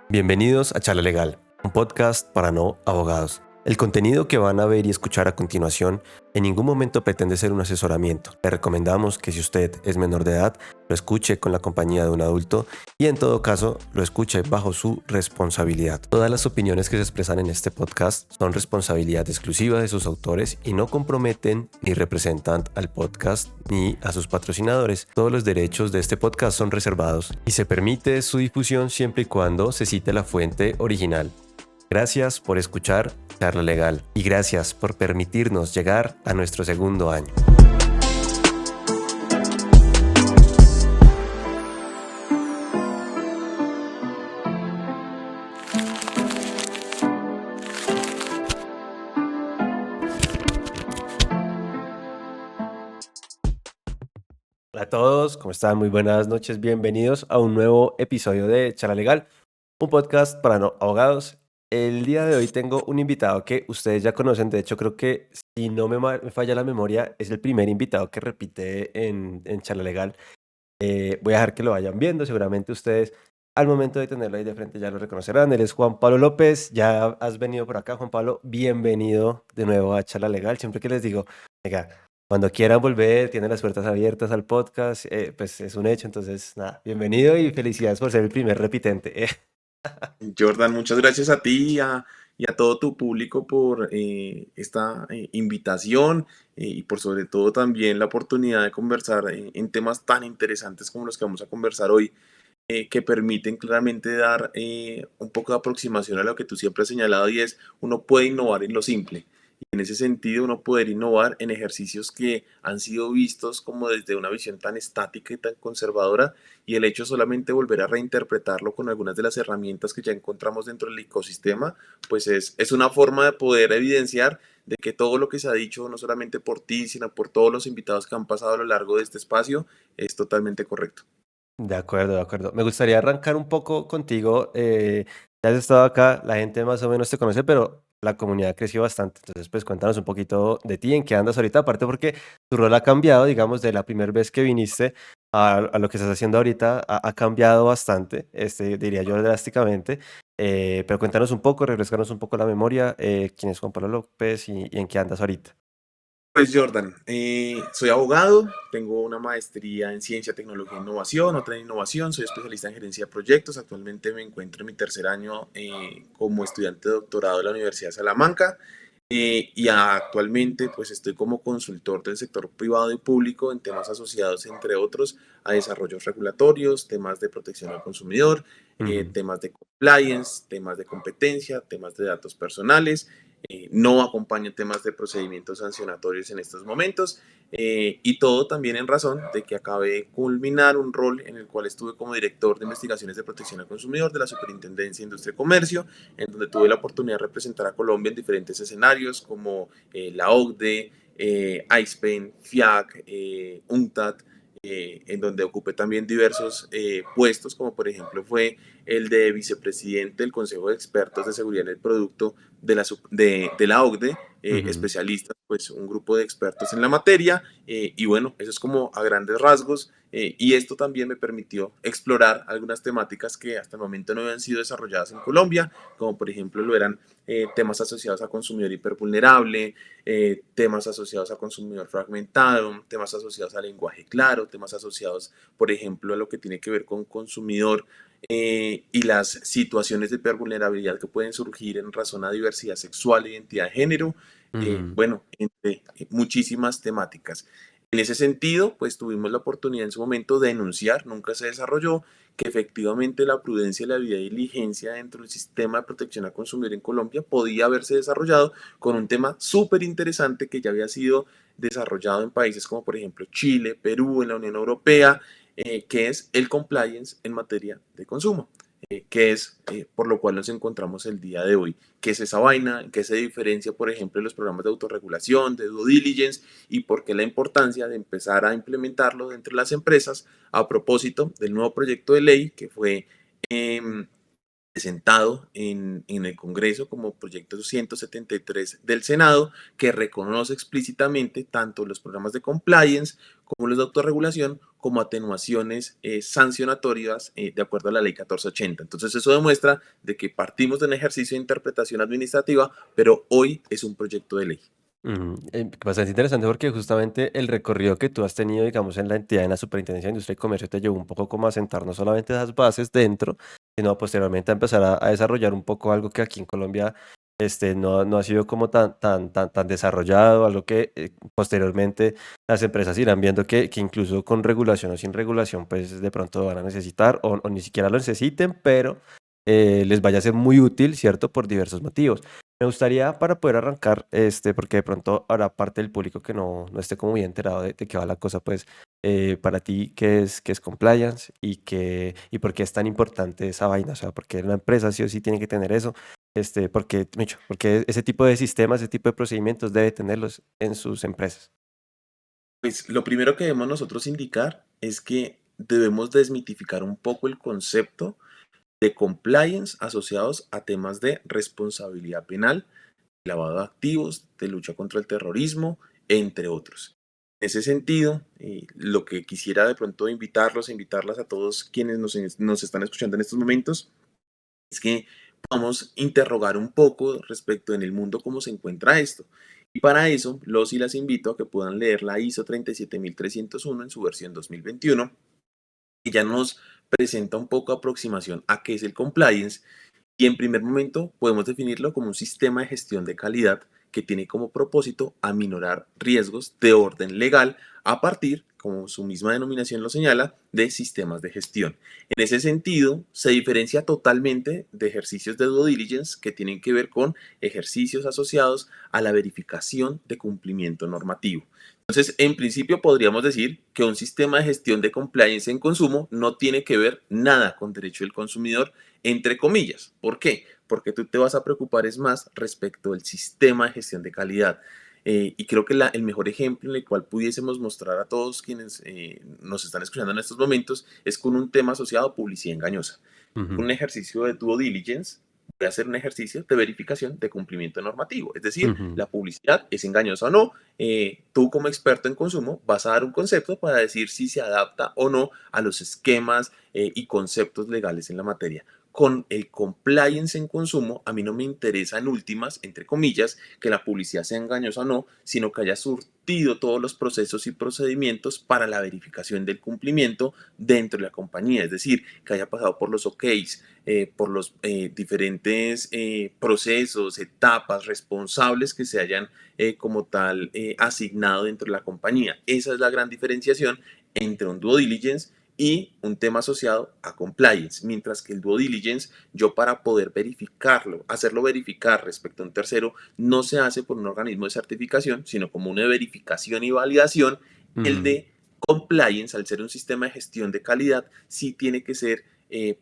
Bienvenidos a Charla Legal, un podcast para no abogados. El contenido que van a ver y escuchar a continuación en ningún momento pretende ser un asesoramiento. Le recomendamos que si usted es menor de edad, lo escuche con la compañía de un adulto y en todo caso lo escuche bajo su responsabilidad. Todas las opiniones que se expresan en este podcast son responsabilidad exclusiva de sus autores y no comprometen ni representan al podcast ni a sus patrocinadores. Todos los derechos de este podcast son reservados y se permite su difusión siempre y cuando se cite la fuente original. Gracias por escuchar Charla Legal y gracias por permitirnos llegar a nuestro segundo año. Hola a todos, ¿cómo están? Muy buenas noches, bienvenidos a un nuevo episodio de Charla Legal, un podcast para no abogados. El día de hoy tengo un invitado que ustedes ya conocen, de hecho creo que si no me falla la memoria, es el primer invitado que repite en Charla Legal. Voy a dejar que lo vayan viendo, seguramente ustedes al momento de tenerlo ahí de frente ya lo reconocerán. Él es Juan Pablo López, ya has venido por acá, Juan Pablo, bienvenido de nuevo a Charla Legal. Siempre que les digo, venga, cuando quieran volver, tienen las puertas abiertas al podcast, pues es un hecho, entonces nada, bienvenido y felicidades por ser el primer repitente. Jordan, muchas gracias a ti y a todo tu público por esta invitación y por sobre todo también la oportunidad de conversar en temas tan interesantes como los que vamos a conversar hoy, que permiten claramente dar un poco de aproximación a lo que tú siempre has señalado y es uno puede innovar en lo simple. Y en ese sentido uno poder innovar en ejercicios que han sido vistos como desde una visión tan estática y tan conservadora y el hecho solamente volver a reinterpretarlo con algunas de las herramientas que ya encontramos dentro del ecosistema, pues es una forma de poder evidenciar de que todo lo que se ha dicho, no solamente por ti, sino por todos los invitados que han pasado a lo largo de este espacio, es totalmente correcto. De acuerdo, de acuerdo. Me gustaría arrancar un poco contigo. Ya has estado acá, la gente más o menos te conoce, pero la comunidad creció bastante. Entonces, pues cuéntanos un poquito de ti, en qué andas ahorita, aparte porque tu rol ha cambiado, digamos, de la primera vez que viniste a lo que estás haciendo ahorita, ha cambiado bastante, diría yo drásticamente. Pero cuéntanos un poco, refrescanos un poco la memoria, quién es Juan Pablo López y en qué andas ahorita. Pues Jordan, soy abogado, tengo una maestría en ciencia, tecnología e innovación, otra en innovación, soy especialista en gerencia de proyectos, actualmente me encuentro en mi tercer año como estudiante de doctorado de la Universidad de Salamanca y actualmente pues estoy como consultor del sector privado y público en temas asociados entre otros a desarrollos regulatorios, temas de protección al consumidor, Ujú. temas de compliance, temas de competencia, temas de datos personales. No acompaño temas de procedimientos sancionatorios en estos momentos y todo también en razón de que acabé de culminar un rol en el cual estuve como director de investigaciones de protección al consumidor de la Superintendencia de Industria y Comercio, en donde tuve la oportunidad de representar a Colombia en diferentes escenarios como la OCDE, ICPEN, FIAC, UNCTAD, en donde ocupé también diversos puestos, como por ejemplo fue el de vicepresidente del Consejo de Expertos de Seguridad en el Producto de la OCDE, Ujú. especialistas, pues un grupo de expertos en la materia, y bueno, eso es como a grandes rasgos, y esto también me permitió explorar algunas temáticas que hasta el momento no habían sido desarrolladas en Colombia, como por ejemplo lo eran temas asociados a consumidor hipervulnerable, temas asociados a consumidor fragmentado, temas asociados a lenguaje claro, temas asociados, por ejemplo, a lo que tiene que ver con consumidor y las situaciones de hipervulnerabilidad que pueden surgir en razón a diversidad sexual e identidad de género, Ujú. bueno, entre muchísimas temáticas. En ese sentido, pues tuvimos la oportunidad en su momento de denunciar, nunca se desarrolló, que efectivamente la prudencia y la debida diligencia dentro del sistema de protección al consumidor en Colombia podía haberse desarrollado con un tema súper interesante que ya había sido desarrollado en países como por ejemplo Chile, Perú, en la Unión Europea, que es el compliance en materia de consumo, que es por lo cual nos encontramos el día de hoy. ¿Qué es esa vaina? ¿Qué se diferencia, por ejemplo, de los programas de autorregulación, de due diligence? ¿Y por qué la importancia de empezar a implementarlo dentro de las empresas a propósito del nuevo proyecto de ley que fue eh, presentado en el Congreso como proyecto 173 del Senado, que reconoce explícitamente tanto los programas de compliance como los de autorregulación como atenuaciones sancionatorias de acuerdo a la ley 1480. Entonces eso demuestra de que partimos de un ejercicio de interpretación administrativa, pero hoy es un proyecto de ley. Bastante interesante porque justamente el recorrido que tú has tenido, digamos, en la entidad, en la Superintendencia de Industria y Comercio, te llevó un poco como a sentar no solamente esas bases dentro, sino posteriormente a empezar a desarrollar un poco algo que aquí en Colombia no ha sido como tan desarrollado, algo que posteriormente las empresas irán viendo que incluso con regulación o sin regulación, pues de pronto van a necesitar o ni siquiera lo necesiten, pero les vaya a ser muy útil, ¿cierto? Por diversos motivos. Me gustaría para poder arrancar, porque de pronto habrá parte del público que no esté como muy enterado de qué va la cosa, pues para ti, ¿qué es compliance y por qué es tan importante esa vaina? O sea, porque una empresa sí o sí tiene que tener eso, porque ese tipo de sistemas, ese tipo de procedimientos debe tenerlos en sus empresas. Pues lo primero que debemos nosotros indicar es que debemos desmitificar un poco el concepto de compliance asociados a temas de responsabilidad penal, lavado de activos, de lucha contra el terrorismo, entre otros. En ese sentido, lo que quisiera de pronto invitarlas a todos quienes nos están escuchando en estos momentos, es que podamos interrogar un poco respecto en el mundo cómo se encuentra esto. Y para eso, los y las invito a que puedan leer la ISO 37301 en su versión 2021, que ya nos presenta un poco aproximación a qué es el compliance y en primer momento podemos definirlo como un sistema de gestión de calidad que tiene como propósito aminorar riesgos de orden legal a partir, como su misma denominación lo señala, de sistemas de gestión. En ese sentido, se diferencia totalmente de ejercicios de due diligence que tienen que ver con ejercicios asociados a la verificación de cumplimiento normativo. Entonces, en principio podríamos decir que un sistema de gestión de compliance en consumo no tiene que ver nada con derecho del consumidor, entre comillas. ¿Por qué? Porque tú te vas a preocupar es más respecto del sistema de gestión de calidad. Y creo que el mejor ejemplo en el cual pudiésemos mostrar a todos quienes nos están escuchando en estos momentos es con un tema asociado a publicidad engañosa. Ujú, Un ejercicio de due diligence puede hacer un ejercicio de verificación de cumplimiento normativo. Es decir, ujú, la publicidad es engañosa o no. Tú como experto en consumo vas a dar un concepto para decir si se adapta o no a los esquemas y conceptos legales en la materia. Con el compliance en consumo, a mí no me interesa en últimas, entre comillas, que la publicidad sea engañosa o no, sino que haya surtido todos los procesos y procedimientos para la verificación del cumplimiento dentro de la compañía. Es decir, que haya pasado por los OKs, por los diferentes procesos, etapas responsables que se hayan como tal asignado dentro de la compañía. Esa es la gran diferenciación entre un due diligence y un tema asociado a compliance, mientras que el due diligence, yo para poder verificarlo, hacerlo verificar respecto a un tercero, no se hace por un organismo de certificación, sino como una verificación y validación. El ujú, de compliance, al ser un sistema de gestión de calidad, sí tiene que ser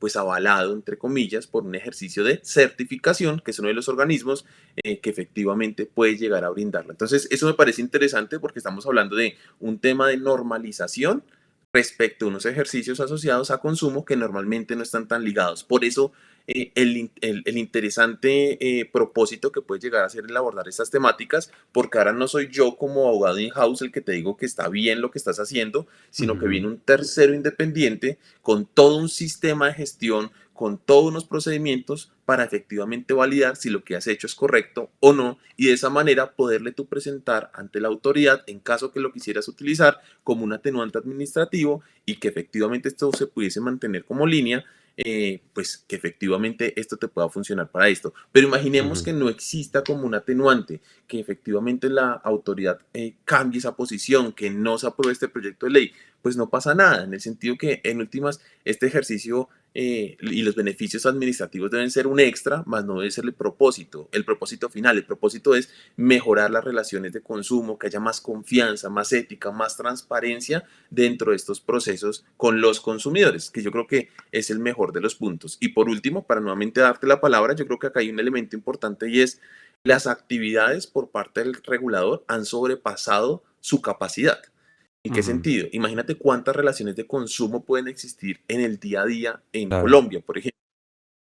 pues avalado, entre comillas, por un ejercicio de certificación, que es uno de los organismos que efectivamente puede llegar a brindarlo. Entonces, eso me parece interesante porque estamos hablando de un tema de normalización respecto a unos ejercicios asociados a consumo que normalmente no están tan ligados. Por eso, el interesante propósito que puede llegar a ser el abordar estas temáticas, porque ahora no soy yo como abogado in-house el que te digo que está bien lo que estás haciendo, sino que ujú. viene un tercero independiente con todo un sistema de gestión, con todos unos procedimientos para efectivamente validar si lo que has hecho es correcto o no y de esa manera poderle tú presentar ante la autoridad en caso que lo quisieras utilizar como un atenuante administrativo y que efectivamente esto se pudiese mantener como línea, pues que efectivamente esto te pueda funcionar para esto. Pero imaginemos Ujú, que no exista como un atenuante, que efectivamente la autoridad cambie esa posición, que no se apruebe este proyecto de ley, pues no pasa nada, en el sentido que en últimas este ejercicio y los beneficios administrativos deben ser un extra, más no debe ser el propósito final. El propósito es mejorar las relaciones de consumo, que haya más confianza, más ética, más transparencia dentro de estos procesos con los consumidores, que yo creo que es el mejor de los puntos. Y por último, para nuevamente darte la palabra, yo creo que acá hay un elemento importante y es las actividades por parte del regulador han sobrepasado su capacidad. ¿En qué ujú, sentido? Imagínate cuántas relaciones de consumo pueden existir en el día a día en claro. Colombia, por ejemplo.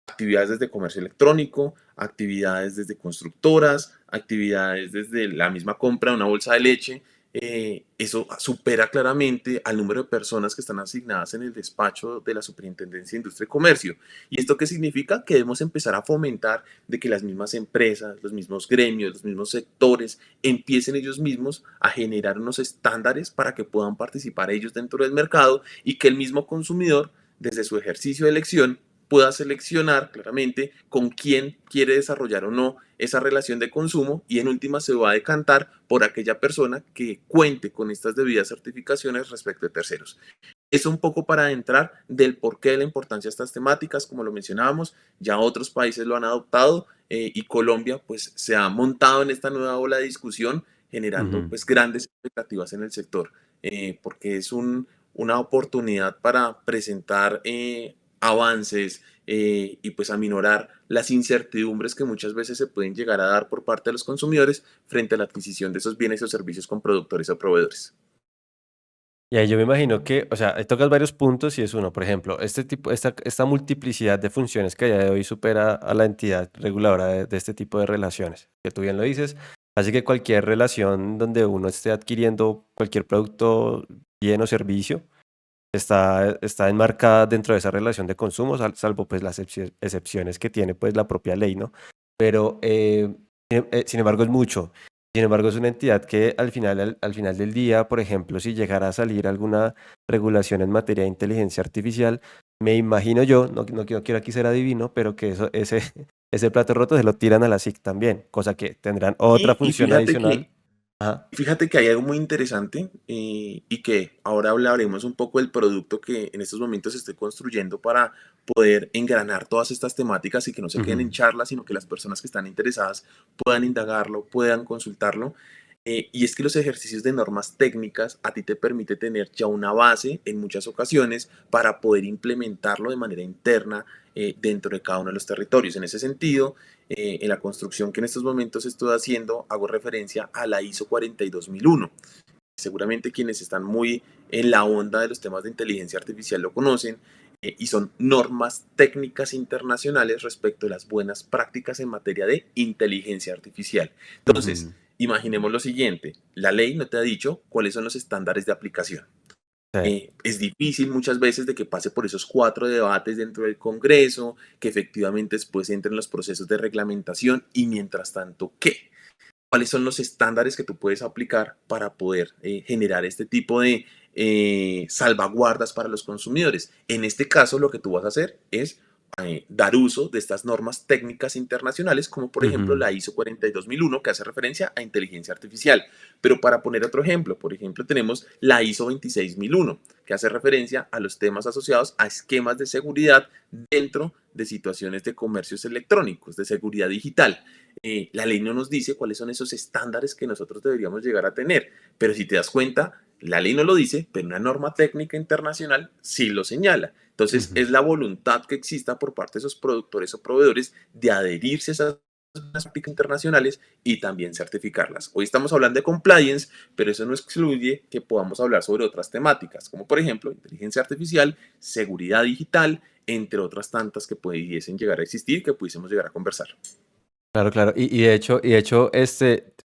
Actividades desde comercio electrónico, actividades desde constructoras, actividades desde la misma compra de una bolsa de leche. eso supera claramente al número de personas que están asignadas en el despacho de la Superintendencia de Industria y Comercio. ¿Y esto qué significa? Que debemos empezar a fomentar de que las mismas empresas, los mismos gremios, los mismos sectores empiecen ellos mismos a generar unos estándares para que puedan participar ellos dentro del mercado y que el mismo consumidor, desde su ejercicio de elección, pueda seleccionar claramente con quién quiere desarrollar o no esa relación de consumo y en última se va a decantar por aquella persona que cuente con estas debidas certificaciones respecto de terceros. Es un poco para adentrar del porqué de la importancia de estas temáticas, como lo mencionábamos, ya otros países lo han adoptado y Colombia pues se ha montado en esta nueva ola de discusión generando Ujú. pues grandes expectativas en el sector, porque es una oportunidad para presentar avances y pues aminorar las incertidumbres que muchas veces se pueden llegar a dar por parte de los consumidores frente a la adquisición de esos bienes o servicios con productores o proveedores. Y ahí yo me imagino que, o sea, ahí tocas varios puntos y es uno, por ejemplo, esta multiplicidad de funciones que a día de hoy supera a la entidad reguladora de este tipo de relaciones, que tú bien lo dices, así que cualquier relación donde uno esté adquiriendo cualquier producto, bien o servicio, está enmarcada dentro de esa relación de consumo, salvo pues las excepciones que tiene pues la propia ley, ¿no? Pero, sin embargo, es mucho. Sin embargo, es una entidad que al final del día, por ejemplo, si llegara a salir alguna regulación en materia de inteligencia artificial, me imagino yo, no quiero aquí ser adivino, pero que ese plato roto se lo tiran a la SIC también, cosa que tendrán otra Y función adicional. Ajá. fíjate que hay algo muy interesante y que ahora hablaremos un poco del producto que en estos momentos estoy construyendo para poder engranar todas estas temáticas y que no se queden en Ujú, charlas, sino que las personas que están interesadas puedan indagarlo, puedan consultarlo. Y es que los ejercicios de normas técnicas a ti te permite tener ya una base en muchas ocasiones para poder implementarlo de manera interna dentro de cada uno de los territorios. En ese sentido, en la construcción que en estos momentos estoy haciendo, hago referencia a la ISO 42001. Seguramente quienes están muy en la onda de los temas de inteligencia artificial lo conocen, y son normas técnicas internacionales respecto a las buenas prácticas en materia de inteligencia artificial. Entonces, ujú. imaginemos lo siguiente, la ley no te ha dicho cuáles son los estándares de aplicación. Sí. Es difícil muchas veces de que pase por esos 4 debates dentro del Congreso, que efectivamente después entren los procesos de reglamentación y mientras tanto, ¿qué? ¿Cuáles son los estándares que tú puedes aplicar para poder generar este tipo de salvaguardas para los consumidores? En este caso, lo que tú vas a hacer es dar uso de estas normas técnicas internacionales, como por ejemplo Ujú. la ISO 42001, que hace referencia a inteligencia artificial. Pero para poner otro ejemplo, por ejemplo, tenemos la ISO 26001, que hace referencia a los temas asociados a esquemas de seguridad dentro de situaciones de comercios electrónicos, de seguridad digital. La ley no nos dice cuáles son esos estándares que nosotros deberíamos llegar a tener, pero si te das cuenta, la ley no lo dice, pero una norma técnica internacional sí lo señala. Entonces, Ujú. es la voluntad que exista por parte de esos productores o proveedores de adherirse a esas prácticas internacionales y también certificarlas. Hoy estamos hablando de compliance, pero eso no excluye que podamos hablar sobre otras temáticas, como por ejemplo inteligencia artificial, seguridad digital, entre otras tantas que pudiesen llegar a existir, que pudiésemos llegar a conversar. Claro, claro. Y de hecho,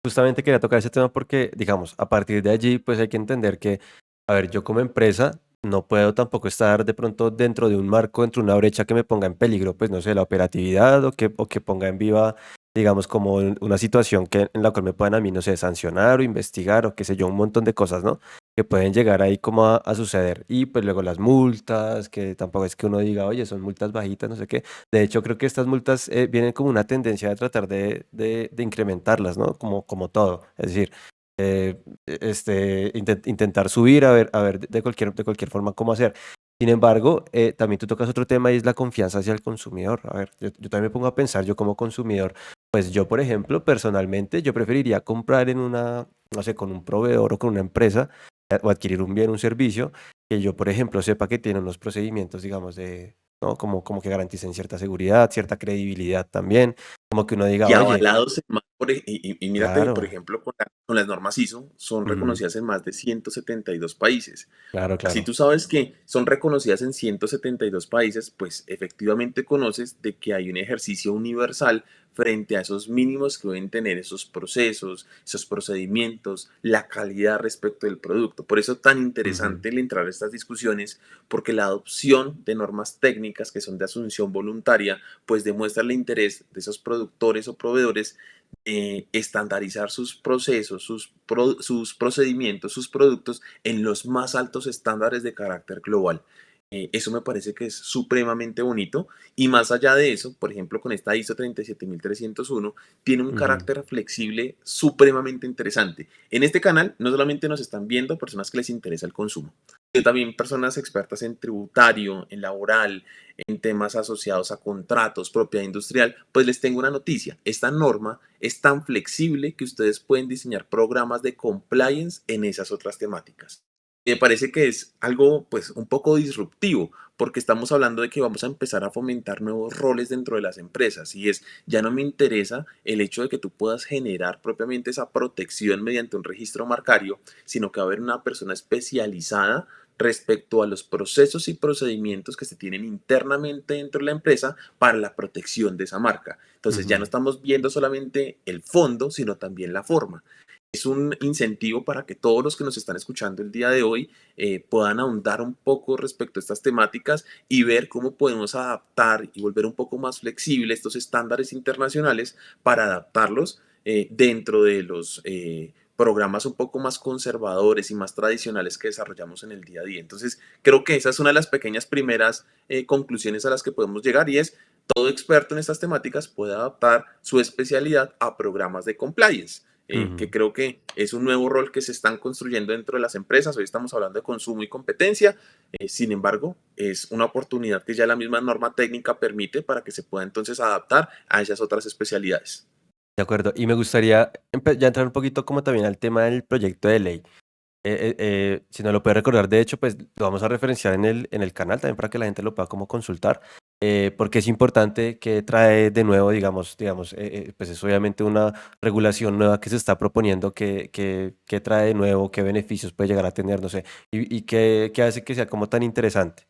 justamente quería tocar ese tema porque, digamos, a partir de allí, pues hay que entender que, a ver, yo como empresa no puedo tampoco estar de pronto dentro de un marco, dentro de una brecha que me ponga en peligro, pues no sé, la operatividad o que ponga en viva, digamos, como una situación en la cual me puedan a mí, no sé, sancionar o investigar o qué sé yo, un montón de cosas, ¿no? Que pueden llegar ahí como a suceder. Y pues luego las multas, que tampoco es que uno diga, oye, son multas bajitas, no sé qué. De hecho, creo que estas multas vienen como una tendencia de tratar de incrementarlas, ¿no? Como todo. Es decir, intentar subir a ver de cualquier forma cómo hacer. Sin embargo, también tú tocas otro tema y es la confianza hacia el consumidor. A ver, yo también me pongo a pensar, yo como consumidor, pues yo, por ejemplo, personalmente, yo preferiría comprar no sé, con un proveedor o con una empresa o adquirir un bien, un servicio, que yo, por ejemplo, sepa que tiene unos procedimientos, digamos, ¿no? Como que garanticen cierta seguridad, cierta credibilidad también, como que uno diga, Y oye, avalados en más, y mírate, por claro, ejemplo, con las normas ISO, son ujú, reconocidas en más de 172 países. claro, Así claro, tú sabes que son reconocidas en 172 países, pues efectivamente conoces de que hay un ejercicio universal frente a esos mínimos que deben tener esos procesos, esos procedimientos, la calidad respecto del producto. Por eso tan Ujú, interesante el entrar a estas discusiones, porque la adopción de normas técnicas que son de asunción voluntaria, pues demuestra el interés de esos productores o proveedores estandarizar sus procesos, sus procedimientos, sus productos en los más altos estándares de carácter global. Eso me parece que es supremamente bonito y más allá de eso, por ejemplo, con esta ISO 37301, tiene un ujú. carácter flexible supremamente interesante. En este canal no solamente nos están viendo personas que les interesa el consumo, sino también personas expertas en tributario, en laboral, en temas asociados a contratos, propiedad industrial. Pues les tengo una noticia: esta norma es tan flexible que ustedes pueden diseñar programas de compliance en esas otras temáticas. Me parece que es algo pues un poco disruptivo, porque estamos hablando de que vamos a empezar a fomentar nuevos roles dentro de las empresas, y es, ya no me interesa el hecho de que tú puedas generar propiamente esa protección mediante un registro marcario, sino que va a haber una persona especializada respecto a los procesos y procedimientos que se tienen internamente dentro de la empresa para la protección de esa marca. Entonces ya no Ujú. estamos viendo solamente el fondo, sino también la forma. Es un incentivo para que todos los que nos están escuchando el día de hoy puedan ahondar un poco respecto a estas temáticas y ver cómo podemos adaptar y volver un poco más flexible estos estándares internacionales para adaptarlos dentro de los programas un poco más conservadores y más tradicionales que desarrollamos en el día a día. Entonces, creo que esa es una de las pequeñas primeras conclusiones a las que podemos llegar, y es: todo experto en estas temáticas puede adaptar su especialidad a programas de compliance. Que Ujú. creo que es un nuevo rol que se están construyendo dentro de las empresas. Hoy estamos hablando de consumo y competencia, sin embargo, es una oportunidad que ya la misma norma técnica permite para que se pueda entonces adaptar a esas otras especialidades. De acuerdo. Y me gustaría ya entrar un poquito como también al tema del proyecto de ley. Si no lo puede recordar, de hecho, pues lo vamos a referenciar en el canal también para que la gente lo pueda como consultar, porque es importante que trae de nuevo, pues es obviamente una regulación nueva que se está proponiendo, que trae de nuevo, qué beneficios puede llegar a tener, no sé, y qué hace que sea como tan interesante.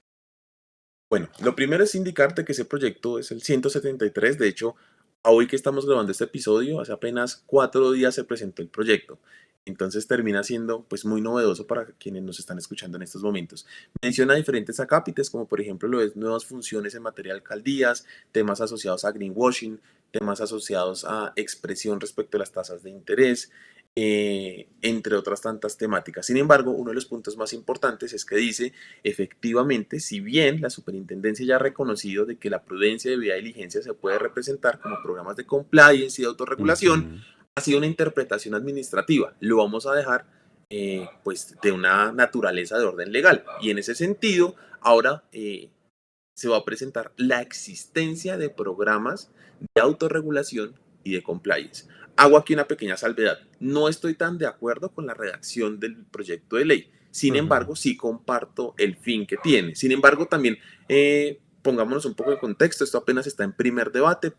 Bueno, lo primero es indicarte que ese proyecto es el 173. De hecho, a hoy que estamos grabando este episodio, hace apenas 4 días se presentó el proyecto. Entonces termina siendo pues muy novedoso para quienes nos están escuchando en estos momentos. Menciona diferentes acápites, como por ejemplo lo es nuevas funciones en materia de alcaldías, temas asociados a greenwashing, temas asociados a expresión respecto a las tasas de interés, entre otras tantas temáticas. Sin embargo, uno de los puntos más importantes es que dice: efectivamente, si bien la superintendencia ya ha reconocido de que la prudencia, debida diligencia se puede representar como programas de compliance y de autorregulación, Ujú, ha sido una interpretación administrativa. Lo vamos a dejar pues de una naturaleza de orden legal. Y en ese sentido, ahora se va a presentar la existencia de programas de autorregulación y de compliance. Hago aquí una pequeña salvedad: no estoy tan de acuerdo con la redacción del proyecto de ley. Sin ujú. embargo, sí comparto el fin que tiene. Sin embargo, también pongámonos un poco de contexto. Esto apenas está en primer debate, el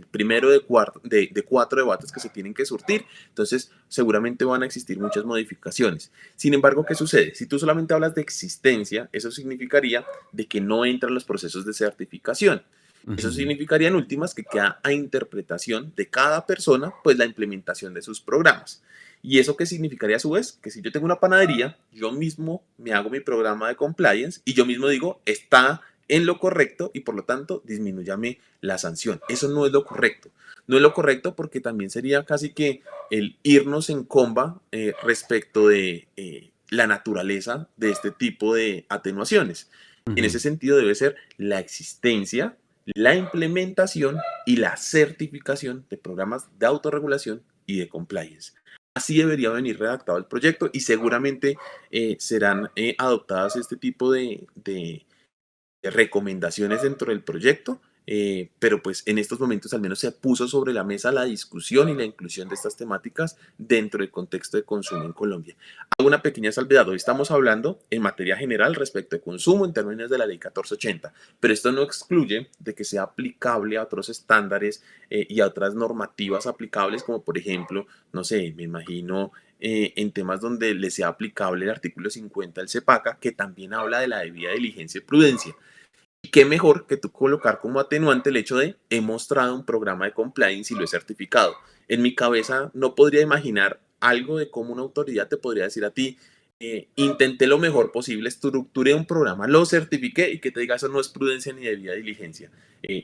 primero de 4 debates que se tienen que surtir. Entonces, seguramente van a existir muchas modificaciones. Sin embargo, ¿qué sucede? Si tú solamente hablas de existencia, eso significaría de que no entran los procesos de certificación. Eso Ujú, significaría en últimas que queda a interpretación de cada persona pues la implementación de sus programas. ¿Y eso qué significaría a su vez? Que si yo tengo una panadería, yo mismo me hago mi programa de compliance y yo mismo digo: está en lo correcto, y por lo tanto disminúyame la sanción. Eso no es lo correcto. No es lo correcto, porque también sería casi que el irnos en comba respecto de la naturaleza de este tipo de atenuaciones. En ese ujú. sentido debe ser la existencia, la implementación y la certificación de programas de autorregulación y de compliance. Así debería venir redactado el proyecto, y seguramente serán adoptadas este tipo de recomendaciones dentro del proyecto, pero pues en estos momentos al menos se puso sobre la mesa la discusión y la inclusión de estas temáticas dentro del contexto de consumo en Colombia. Hago una pequeña salvedad: hoy estamos hablando en materia general respecto de consumo en términos de la ley 1480, pero esto no excluye de que sea aplicable a otros estándares y a otras normativas aplicables, como por ejemplo, no sé, me imagino en temas donde le sea aplicable el artículo 50 del CEPACA, que también habla de la debida diligencia y prudencia. Y qué mejor que tú colocar como atenuante el hecho de he mostrado un programa de compliance y lo he certificado. En mi cabeza no podría imaginar algo de cómo una autoridad te podría decir a ti, intenté lo mejor posible, estructuré un programa, lo certifiqué y que te diga eso no es prudencia ni debida diligencia.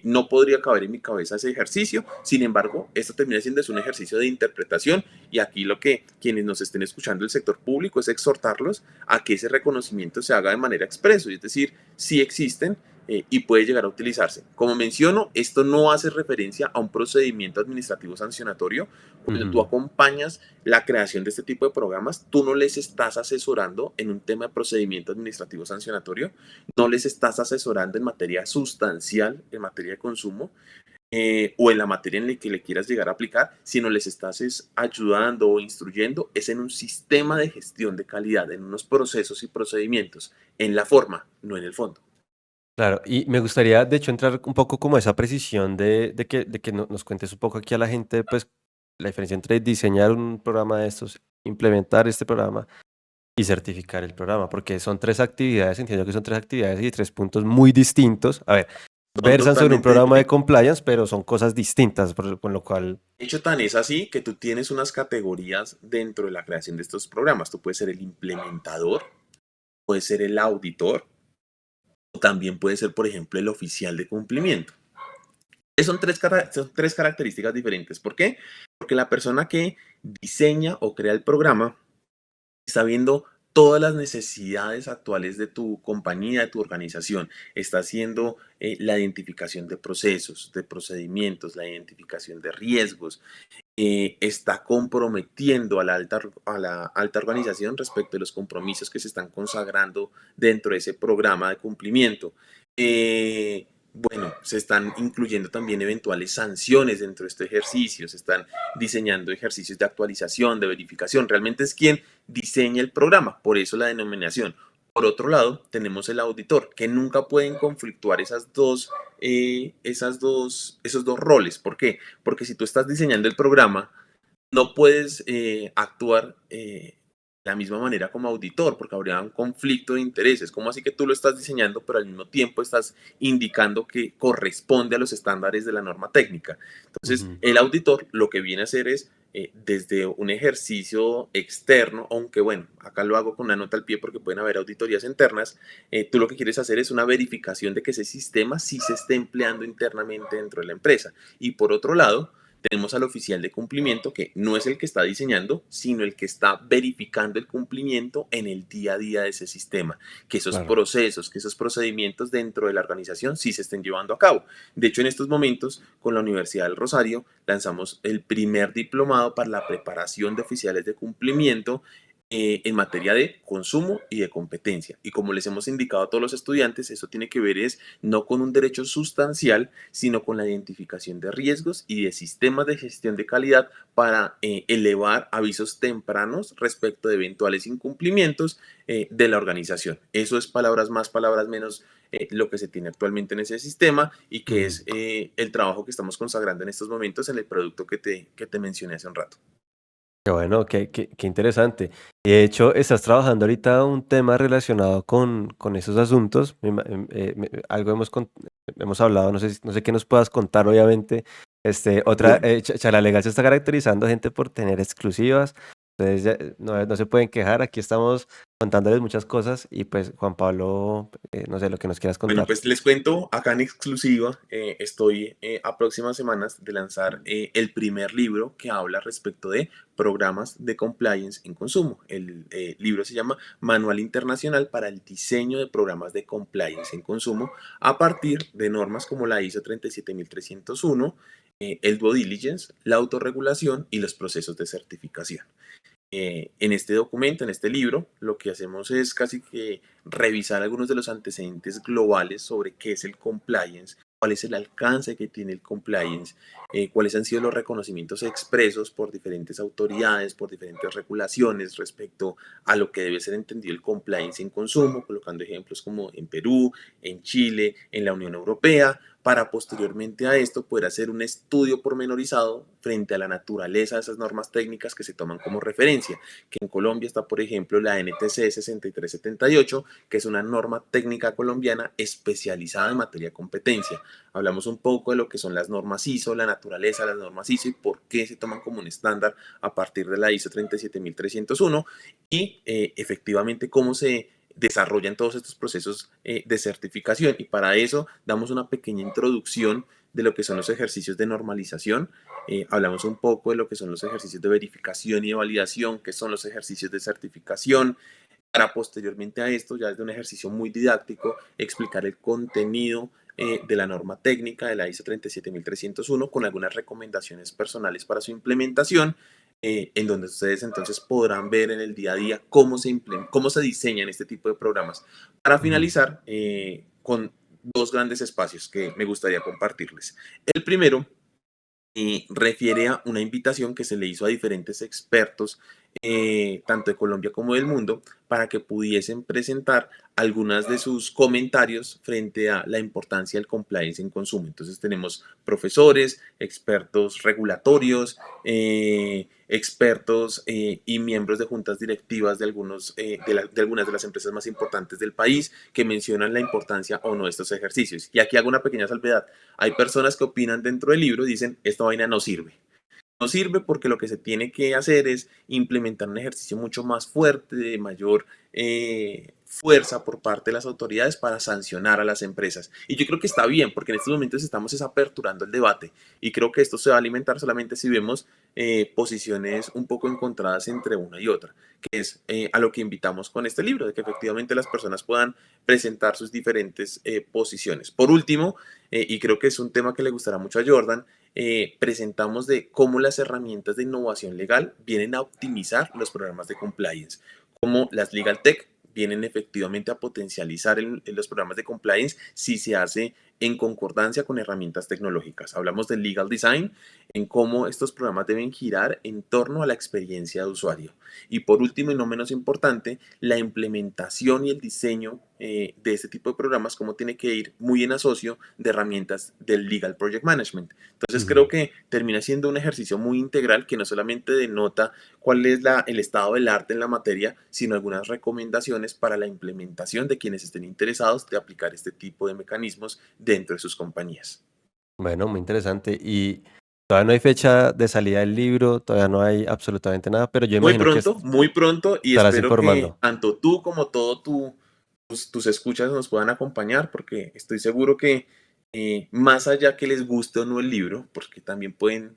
No podría caber en mi cabeza ese ejercicio, sin embargo, esto termina siendo es un ejercicio de interpretación y aquí lo que quienes nos estén escuchando del sector público es exhortarlos a que ese reconocimiento se haga de manera expreso, es decir, si existen y puede llegar a utilizarse. Como menciono, esto no hace referencia a un procedimiento administrativo sancionatorio. Cuando tú Ujú. acompañas la creación de este tipo de programas, tú no les estás asesorando en un tema de procedimiento administrativo sancionatorio, no les estás asesorando en materia sustancial, en materia de consumo, o en la materia en la que le quieras llegar a aplicar, sino les estás ayudando o instruyendo, es en un sistema de gestión de calidad, en unos procesos y procedimientos, en la forma, no en el fondo. Claro, y me gustaría, de hecho, entrar un poco como a esa precisión de que nos cuentes un poco aquí a la gente, pues, la diferencia entre diseñar un programa de estos, implementar este programa y certificar el programa, porque son 3 actividades, entiendo que son 3 actividades y 3 puntos muy distintos. A ver, Son versan sobre un totalmente programa de diferentes. compliance, pero son cosas distintas, con lo cual. De hecho, tan es así que tú tienes unas categorías dentro de la creación de estos programas. Tú puedes ser el implementador, puedes ser el auditor, o también puedes ser, por ejemplo, el oficial de cumplimiento. Son tres características diferentes. ¿Por qué? Porque la persona que diseña o crea el programa está viendo todas las necesidades actuales de tu compañía, de tu organización. Está haciendo la identificación de procesos, de procedimientos, la identificación de riesgos, está comprometiendo a la alta organización respecto de los compromisos que se están consagrando dentro de ese programa de cumplimiento. Bueno, se están incluyendo también eventuales sanciones dentro de este ejercicio, se están diseñando ejercicios de actualización, de verificación. Realmente es quien diseña el programa, por eso la denominación. Por otro lado, tenemos el auditor, que nunca pueden conflictuar esos dos roles. ¿Por qué? Porque si tú estás diseñando el programa, no puedes actuar de la misma manera como auditor, porque habría un conflicto de intereses. ¿Cómo así que tú lo estás diseñando, pero al mismo tiempo estás indicando que corresponde a los estándares de la norma técnica? Entonces, Ujú. el auditor lo que viene a hacer es, desde un ejercicio externo, aunque bueno, acá lo hago con una nota al pie porque pueden haber auditorías internas, tú lo que quieres hacer es una verificación de que ese sistema sí se esté empleando internamente dentro de la empresa. Y por otro lado, tenemos al oficial de cumplimiento, que no es el que está diseñando, sino el que está verificando el cumplimiento en el día a día de ese sistema, que esos Claro. procesos, que esos procedimientos dentro de la organización sí se estén llevando a cabo. De hecho, en estos momentos, con la Universidad del Rosario, lanzamos el primer diplomado para la preparación de oficiales de cumplimiento en materia de consumo y de competencia. Y como les hemos indicado a todos los estudiantes, eso tiene que ver es no con un derecho sustancial, sino con la identificación de riesgos y de sistemas de gestión de calidad para elevar avisos tempranos respecto de eventuales incumplimientos de la organización. Eso es palabras más, palabras menos lo que se tiene actualmente en ese sistema y que Ujú. es el trabajo que estamos consagrando en estos momentos en el producto que te mencioné hace un rato. Qué bueno, qué interesante. Y de hecho, estás trabajando ahorita un tema relacionado con esos asuntos. Algo hemos hablado, no sé qué nos puedas contar, obviamente. Bueno, Charalegal se está caracterizando gente por tener exclusivas. Entonces, no se pueden quejar. Aquí estamos contándoles muchas cosas. Y pues, Juan Pablo, no sé lo que nos quieras bueno, contar. pues les cuento acá en exclusiva, estoy a próximas semanas de lanzar el primer libro que habla respecto de programas de compliance en consumo. El libro se llama Manual Internacional para el diseño de programas de compliance en consumo a partir de normas como la ISO 37301, el due diligence, la autorregulación y los procesos de certificación. En este documento, en este libro, lo que hacemos es casi que revisar algunos de los antecedentes globales sobre qué es el compliance, cuál es el alcance que tiene el compliance, cuáles han sido los reconocimientos expresos por diferentes autoridades, por diferentes regulaciones respecto a lo que debe ser entendido el compliance en consumo, colocando ejemplos como en Perú, en Chile, en la Unión Europea, para posteriormente a esto poder hacer un estudio pormenorizado frente a la naturaleza de esas normas técnicas que se toman como referencia, que en Colombia está, por ejemplo, la NTC 6378, que es una norma técnica colombiana especializada en materia de competencia. Hablamos un poco de lo que son las normas ISO, la naturaleza de las normas ISO y por qué se toman como un estándar a partir de la ISO 37301 y efectivamente cómo se desarrollan todos estos procesos de certificación. Y para eso damos una pequeña introducción de lo que son los ejercicios de normalización. Hablamos un poco de lo que son los ejercicios de verificación y de validación, que son los ejercicios de certificación, para posteriormente a esto, ya desde un ejercicio muy didáctico, explicar el contenido de la norma técnica de la ISO 37301 con algunas recomendaciones personales para su implementación, en donde ustedes entonces podrán ver en el día a día cómo se diseñan este tipo de programas. Para finalizar, con dos grandes espacios que me gustaría compartirles. El primero refiere a una invitación que se le hizo a diferentes expertos, tanto de Colombia como del mundo, para que pudiesen presentar algunos de sus comentarios frente a la importancia del compliance en consumo. Entonces tenemos profesores, expertos regulatorios, expertos y miembros de juntas directivas de algunas de las empresas más importantes del país que mencionan la importancia o no de estos ejercicios. Y aquí hago una pequeña salvedad. Hay personas que opinan dentro del libro y dicen, esta vaina no sirve. No sirve porque lo que se tiene que hacer es implementar un ejercicio mucho más fuerte, de mayor fuerza por parte de las autoridades para sancionar a las empresas. Y yo creo que está bien, porque en estos momentos estamos aperturando el debate y creo que esto se va a alimentar solamente si vemos posiciones un poco encontradas entre una y otra, que es a lo que invitamos con este libro, de que efectivamente las personas puedan presentar sus diferentes posiciones. Por último, y creo que es un tema que le gustará mucho a Jordan, presentamos de cómo las herramientas de innovación legal vienen a optimizar los programas de compliance, cómo las Legal Tech vienen efectivamente a potencializar los programas de compliance si se hace en concordancia con herramientas tecnológicas. Hablamos del legal design, en cómo estos programas deben girar en torno a la experiencia de usuario. Y por último y no menos importante, la implementación y el diseño de este tipo de programas, cómo tiene que ir muy en asocio de herramientas del Legal Project Management. Entonces creo que termina siendo un ejercicio muy integral que no solamente denota cuál es el estado del arte en la materia, sino algunas recomendaciones para la implementación de quienes estén interesados de aplicar este tipo de mecanismos dentro de sus compañías. Bueno, muy interesante. Y todavía no hay fecha de salida del libro, todavía no hay absolutamente nada, pero yo imagino que Muy pronto, y estarás espero que informando. tanto tú como todos tus escuchas nos puedan acompañar, porque estoy seguro que más allá que les guste o no el libro, porque también pueden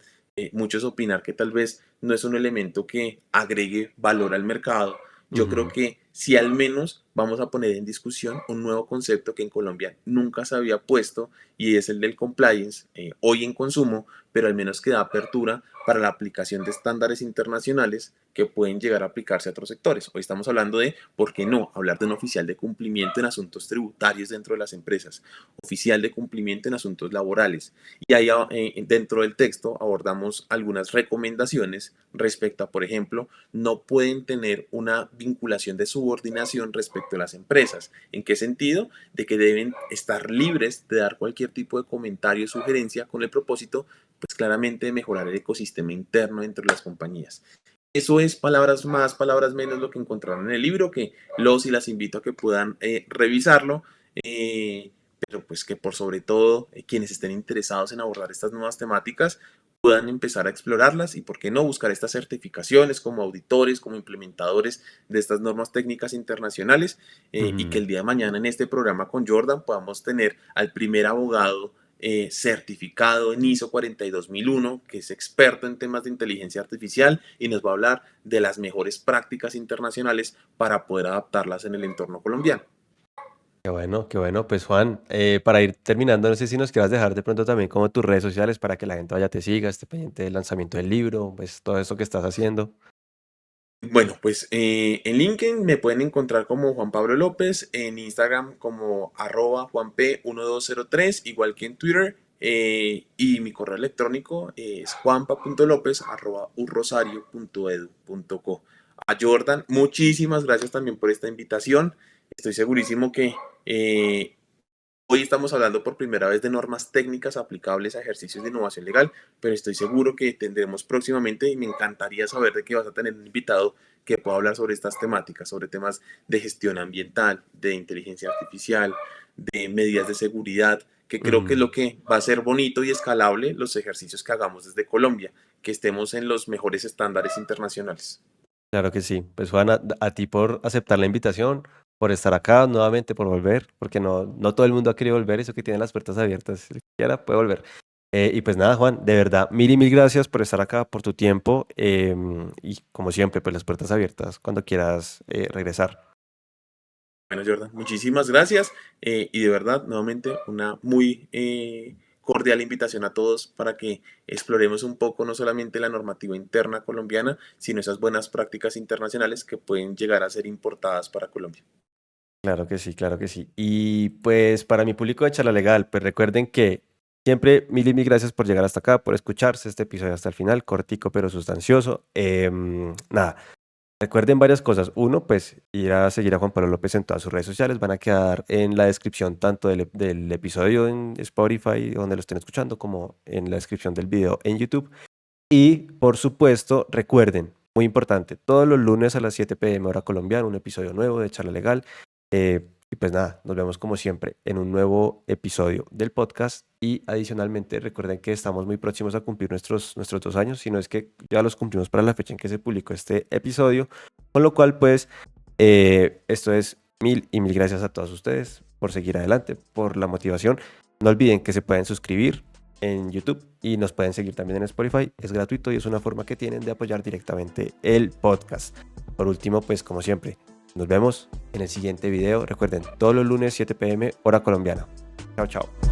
muchos opinar que tal vez no es un elemento que agregue valor al mercado, yo creo Ujú. que si al menos vamos a poner en discusión un nuevo concepto que en Colombia nunca se había puesto y es el del compliance, hoy en consumo, pero al menos que da apertura para la aplicación de estándares internacionales que pueden llegar a aplicarse a otros sectores. Hoy estamos hablando de, ¿por qué no?, hablar de un oficial de cumplimiento en asuntos tributarios dentro de las empresas, oficial de cumplimiento en asuntos laborales. Y ahí dentro del texto abordamos algunas recomendaciones respecto a, por ejemplo, no pueden tener una vinculación de subordinación respecto a las empresas. ¿En qué sentido? De que deben estar libres de dar cualquier tipo de comentario o sugerencia con el propósito, pues claramente, de mejorar el ecosistema interno entre las compañías. Eso es palabras más, palabras menos lo que encontraron en el libro, que los y las invito a que puedan revisarlo, pero pues que por sobre todo quienes estén interesados en abordar estas nuevas temáticas puedan empezar a explorarlas y por qué no buscar estas certificaciones como auditores, como implementadores de estas normas técnicas internacionales, y que Ujú. el día de mañana en este programa con Jordan podamos tener al primer abogado certificado en ISO 42001, que es experto en temas de inteligencia artificial y nos va a hablar de las mejores prácticas internacionales para poder adaptarlas en el entorno colombiano. Qué bueno, qué bueno. Pues Juan, para ir terminando, no sé si nos quieras dejar de pronto también como tus redes sociales para que la gente vaya te siga, esté pendiente del lanzamiento del libro, pues todo eso que estás haciendo. Bueno, pues en LinkedIn me pueden encontrar como Juan Pablo López, en Instagram como @juanp1203, igual que en Twitter, y mi correo electrónico es juanpa.lopez@urrosario.edu.co. A Jordan, muchísimas gracias también por esta invitación. Estoy segurísimo que Hoy estamos hablando por primera vez de normas técnicas aplicables a ejercicios de innovación legal, pero estoy seguro que tendremos próximamente y me encantaría saber de que vas a tener un invitado que pueda hablar sobre estas temáticas, sobre temas de gestión ambiental, de inteligencia artificial, de medidas de seguridad, que creo que es lo que va a ser bonito y escalable los ejercicios que hagamos desde Colombia, que estemos en los mejores estándares internacionales. Claro que sí. Pues Juan, a ti por aceptar la invitación, por estar acá nuevamente, por volver, porque no todo el mundo ha querido volver, eso que tiene las puertas abiertas, el que quiera puede volver. Y pues nada, Juan, de verdad, mil y mil gracias por estar acá, por tu tiempo, y como siempre, pues las puertas abiertas cuando quieras regresar. Bueno, Jordan, muchísimas gracias y de verdad, nuevamente, una muy cordial invitación a todos para que exploremos un poco no solamente la normativa interna colombiana, sino esas buenas prácticas internacionales que pueden llegar a ser importadas para Colombia. Claro que sí, claro que sí. Y pues para mi público de Charla Legal, pues recuerden que siempre mil y mil gracias por llegar hasta acá, por escucharse este episodio hasta el final, cortico pero sustancioso. Nada, recuerden varias cosas. Uno, pues ir a seguir a Juan Pablo López en todas sus redes sociales. Van a quedar en la descripción tanto del episodio en Spotify, donde lo estén escuchando, como en la descripción del video en YouTube. Y por supuesto, recuerden, muy importante, todos los lunes a las 7 p.m. hora colombiana, un episodio nuevo de Charla Legal. Y pues nada, nos vemos como siempre en un nuevo episodio del podcast. Y adicionalmente, recuerden que estamos muy próximos a cumplir nuestros 2 años, si no es que ya los cumplimos para la fecha en que se publicó este episodio. Con lo cual, pues, esto es mil y mil gracias a todos ustedes por seguir adelante, por la motivación. No olviden que se pueden suscribir en YouTube y nos pueden seguir también en Spotify. Es gratuito y es una forma que tienen de apoyar directamente el podcast. Por último, pues como siempre, nos vemos en el siguiente video. Recuerden, todos los lunes 7 p.m. hora colombiana. Chao, chao.